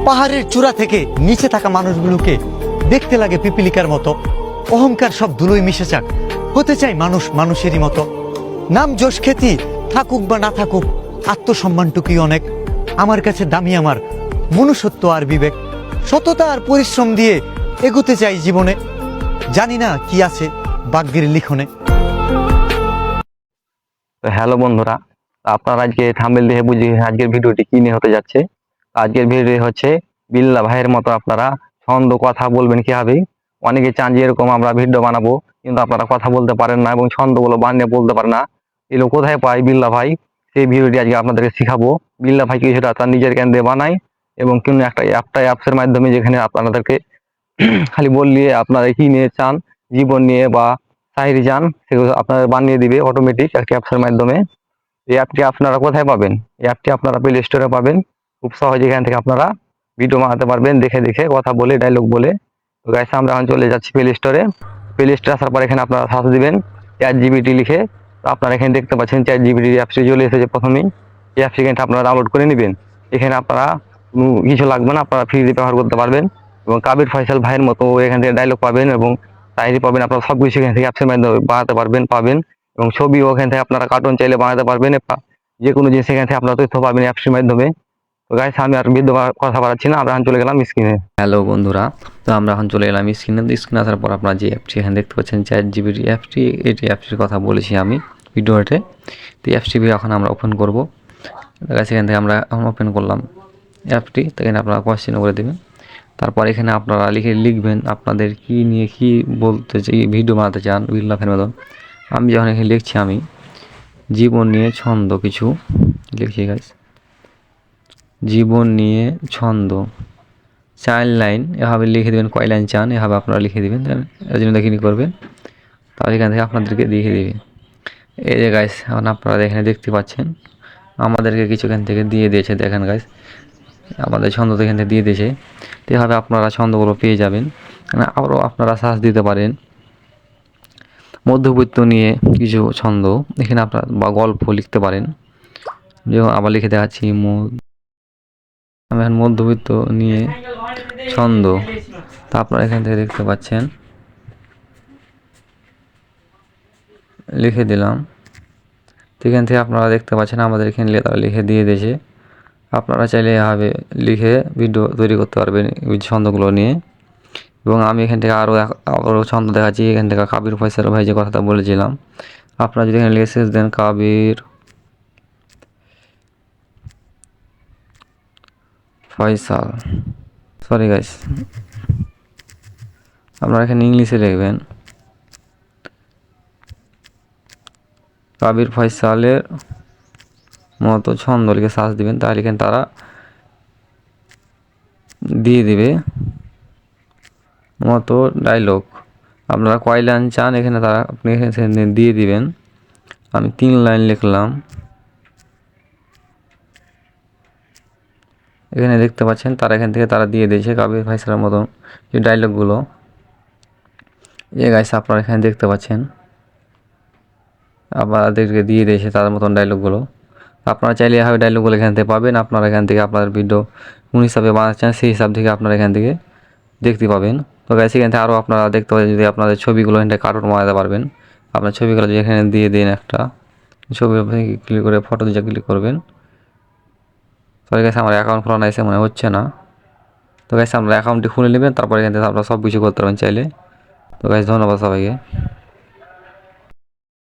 পাহাড়ের চূড়া থেকে নিচে থাকা মানুষগুলোকে দেখতে লাগে পিপিলিকার মতো। অহংকার সব ধুলোয় মিশে যাক, হতে চাই মানুষ মানুষেরই মতো। নাম যশ খ্যাতি থাকুক বা না থাকুক, আত্মসম্মানটুকুই অনেক। আমার কাছে দামি আমার মনুষ্যত্ব আর বিবেক। সততা আর পরিশ্রম দিয়ে এগোতে চাই জীবনে। জানি না কি আছে ভাগ্যের লিখনে। তো হ্যালো বন্ধুরা, আপনারা আজকে থাম্বনেল দেখে বুঝে আজকের ভিডিওটি কি নিয়ে হতে যাচ্ছে। আজকের ভিডিও হচ্ছে বিল্লা ভাইয়ের মতো আপনারা ছন্দ কথা বলবেন কিভাবে। অনেকে চান যে এরকম আমরা ভিডিও বানাবো, কিন্তু আপনারা কথা বলতে পারেন না এবং ছন্দগুলো বানিয়ে বলতে পারেন না। এগুলো কোথায় পাই বিল্লা ভাই, সেই ভিডিওটি আজকে আপনাদেরকে শিখাবো। বিল্লা ভাই কিছুটা তার নিজের জ্ঞান দিয়ে বানায় এবং কোনো একটা অ্যাপসের মাধ্যমে, যেখানে আপনাদেরকে খালি বললে আপনারা কি নিয়ে চান, জীবন নিয়ে বা শায়রি চান, সেগুলো আপনারা বানিয়ে দিবে অটোমেটিক একটি অ্যাপসের মাধ্যমে। এই অ্যাপটি আপনারা কোথায় পাবেন? এই অ্যাপটি আপনারা প্লে স্টোরে পাবেন। খুব সহজে এখান থেকে আপনারা ভিডিও বানাতে পারবেন, দেখে দেখে কথা বলে, ডায়লগ বলে। তো গাইস, আমরা এখন চলে যাচ্ছি প্লে স্টোরে। প্লে স্টোরে আসার পর এখানে আপনারা সার্চ দিবেন ChatGPT লিখে। তো আপনারা এখানে দেখতে পাচ্ছেন ChatGPT অ্যাপসটি চলে এসেছে প্রথমেই। এই অ্যাপসটি কিন্তু আপনারা ডাউনলোড করে নেবেন। এখানে আপনারা কিছু লাগবে না, আপনারা ফ্রিতে ব্যবহার করতে পারবেন। এবং কাবির ফয়সাল ভাইয়ের মতো এখান থেকে ডায়লগ পাবেন এবং শায়রি পাবেন। আপনারা সবকিছু এখান থেকে অ্যাপসের মাধ্যমে বানাতে পাবেন। এবং ছবিও ওখান থেকে আপনারা কার্টুন চাইলে বানাতে পারবেন। যে কোনো জিনিস এখান থেকে আপনারা তথ্য পাবেন অ্যাপসের মাধ্যমে। তো গাইস, আমি আর বৃদ্ধ কথা বাড়াচ্ছি না, আমরা এখন চলে গেলাম স্ক্রিনে। হ্যালো বন্ধুরা, তো আমরা এখন চলে এলাম স্ক্রিনে আসার পর আপনারা যে অ্যাপটি এখানে দেখতে পাচ্ছেন ChatGPT অ্যাপটি, এটি অ্যাপটির কথা বলেছি আমি ভিডিওতে। তো অ্যাপটি এখন আমরা ওপেন করবো। সেখান থেকে আমরা এখন ওপেন করলাম অ্যাপটি। তো এখানে আপনারা কোয়েশ্চেন করে দেবেন। তারপর এখানে আপনারা লিখবেন আপনাদের কি নিয়ে কি বলতে চাই, ভিডিও বানাতে চান বিল্লা ভাইয়ের মতন। আমি যখন এখানে লিখছি, আমি জীবন নিয়ে ছন্দ কিছু লিখছি গাইস। জীবন নিয়ে ছন্দ 4 লাইন এভাবে লিখে দেবেন। কয় লাইন চান এভাবে আপনারা লিখে দেবেন। এর জন্য দেখিনি করবেন, তাহলে এখান থেকে আপনাদেরকে দেখিয়ে দেবে। এই যে গাইস, এখন আপনারা এখানে দেখতে পাচ্ছেন আমাদেরকে কিছু এখান থেকে দিয়ে দিয়েছে। দেখেন গাইস, আমাদের ছন্দ তো এখান থেকে দিয়ে দিয়েছে। তো এভাবে আপনারা ছন্দগুলো পেয়ে যাবেন। আবারও আপনারা সার্চ দিতে পারেন মধ্যবিত্ত নিয়ে কিছু ছন্দ, এখানে আপনারা বা গল্প লিখতে পারেন। যেমন আবার লিখে দেখাচ্ছি, আমি এখন মধ্যবিত্ত নিয়ে ছন্দ। তা আপনারা এখান থেকে দেখতে পাচ্ছেন, লিখে দিলাম। তো এখান থেকে আপনারা দেখতে পাচ্ছেন আমাদের এখানে তারা লিখে দিয়ে দিয়েছে। আপনারা চাইলে এভাবে লিখে ভিডিও তৈরি করতে পারবেন ওই ছন্দগুলো নিয়ে। এবং আমি এখান থেকে আরও ছন্দ দেখাচ্ছি। এখান থেকে কাবির ফয়সাল ভাই যে কথাটা বলেছিলাম, আপনারা যদি এখানে লিখে দেন কাবির ফয়সাল, সরি গাইস, আপনারা এখানে ইংলিশে লিখবেন কাবির ফয়সালের মতো ছন্দ লিখে সার্চ দিবেন, তাহলে এখানে তারা দিয়ে দিবে মতো ডায়লগ। আপনারা কয় লাইন চান এখানে তারা আপনি এখানে দিয়ে দিবেন। আমি 3 লাইন লিখলাম। এখানে দেখতে পাচ্ছেন তারা এখান থেকে তারা দিয়ে দিয়েছে কাবির ফয়সালের মতো যে ডায়লগগুলো। এই গাইস, আপনারা এখানে দেখতে পাচ্ছেন আপনাদেরকে দিয়ে দিয়েছে তাদের মতন ডায়লগগুলো। আপনারা চাইলে এভাবে ডায়লগগুলো এখান থেকে পাবেন। আপনারা এখান থেকে আপনাদের ভিডিও কোন হিসাবে বানাচ্ছেন সেই হিসাব থেকে আপনারা এখান থেকে দেখতে পাবেন। তো গাইস, এখান থেকে আরও আপনারা দেখতে পাবেন যদি আপনাদের ছবিগুলো এখান থেকে কার্টুন বানাতে পারবেন। আপনার ছবিগুলো যদি এখানে দিয়ে দিন, একটা ছবি ক্লিক করে ফটো দিয়ে ক্লিক করবেন। সরি গাইস, আমার অ্যাকাউন্ট খোলা নাই, মনে হচ্ছে না। তো গাইস, আপনারা অ্যাকাউন্টটি খুলে নেবেন, তারপরে এখান থেকে আপনারা সব কিছু করতে পারবেন চাইলে। তো গাইস, ধন্যবাদ সবাইকে।